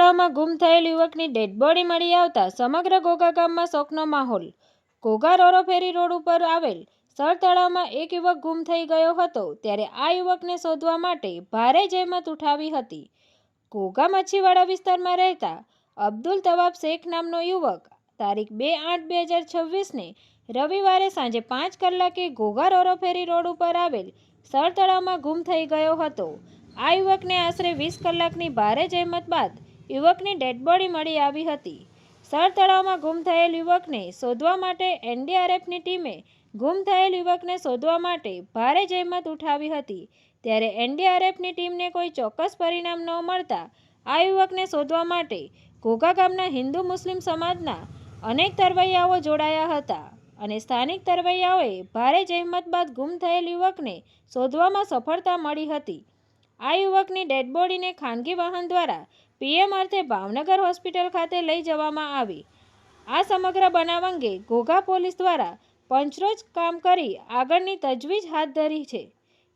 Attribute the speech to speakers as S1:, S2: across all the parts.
S1: તળાવમાં ગુમ થયેલ યુવકની ડેડ બોડી મળી આવતા સમગ્ર ઘોઘા ગામમાં શોકનો માહોલ। ઘોઘા રોરો ફેરી રોડ ઉપર આવેલ સર તળાવમાં એક યુવક ગુમ થઈ ગયો હતો, ત્યારે આ યુવકને શોધવા માટે ભારે જહેમત ઉઠાવી હતી। ઘોઘા મચ્છીવાડા વિસ્તારમાં રહેતા અબ્દુલ તવાબ શેખ નામનો યુવક તારીખ 2/8/2026ને રવિવારે સાંજે 5 કલાકે ઘોઘા રોરો ફેરી રોડ ઉપર આવેલ સર તળાવમાં ગુમ થઈ ગયો હતો। આ યુવકને આશરે 20 કલાકની ભારે જહેમત બાદ યુવકની ડેડ બોડી મળી આવી હતી। સર તળાવમાં ગુમ થયેલ યુવકને શોધવા માટે એનડીઆરએફની ટીમે ગુમ થયેલ યુવકને શોધવા માટે ભારે જહેમત ઉઠાવી હતી, ત્યારે એનડીઆરએફની ટીમને કોઈ ચોક્કસ પરિણામ ન મળતા આ યુવકને શોધવા માટે ઘોઘા ગામના હિન્દુ મુસ્લિમ સમાજના અનેક તરવૈયાઓ જોડાયા હતા અને સ્થાનિક તરવૈયાઓએ ભારે જહેમત બાદ ગુમ થયેલ યુવકને શોધવામાં સફળતા મળી હતી। આ યુવકની ડેડ બોડીને ખાનગી વાહન દ્વારા પીએમ અર્થે ભાવનગર હોસ્પિટલ ખાતે લઈ જવામાં આવી। આ સમગ્ર બનાવ અંગે ઘોઘા પોલીસ દ્વારા પંચરોજ કામ કરી આગળની તજવીજ હાથ ધરી છે,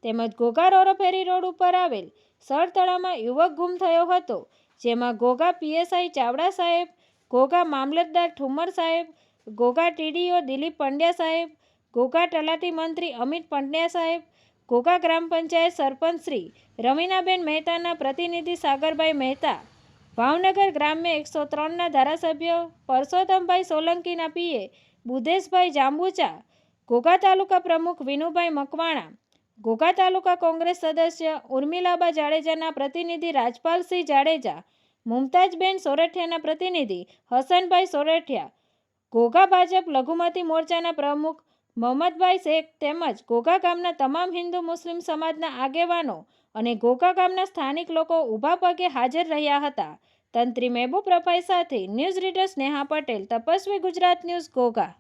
S1: તેમજ ઘોઘા રોરો ફેરી રોડ ઉપર આવેલ સર તળાવમાં યુવક ગુમ થયો હતો, જેમાં ઘોઘા પીએસઆઈ ચાવડા સાહેબ, ઘોઘા મામલતદાર ઠુમ્મર સાહેબ, ઘોઘા ટીડીઓ દિલીપ પંડ્યા સાહેબ, ઘોઘા તલાટી મંત્રી અમિત પંડ્યા સાહેબ, ઘોઘા ગ્રામ પંચાયત સરપંચ શ્રી રમીનાબેન મહેતાના પ્રતિનિધિ સાગરભાઈ મહેતા, ભાવનગર ગ્રામ્ય 103ના ધારાસભ્ય પરસોત્તમભાઈ સોલંકીના પીએ બુધેશભાઈ જાંબુચા, ઘોઘા તાલુકા પ્રમુખ વિનુભાઈ મકવાણા, ઘોઘા તાલુકા કોંગ્રેસ સદસ્ય ઉર્મિલાબા જાડેજાના પ્રતિનિધિ રાજપાલસિંહ જાડેજા, મુમતાજબેન સોરઠિયાના પ્રતિનિધિ હસનભાઈ સોરઠિયા, ઘોઘા ભાજપ લઘુમતી મોરચાના પ્રમુખ મોહમ્મદભાઈ શેખ તેમજ ઘોઘા ગામના તમામ હિન્દુ મુસ્લિમ સમાજના આગેવાનો અને ઘોઘા ગામના સ્થાનિક લોકો ઊભા પગે હાજર રહ્યા હતા। તંત્રી મહેબૂબ રફાઈ સાથે news reader Sneha Patel, Tapasvi Gujarat news, Ghogha.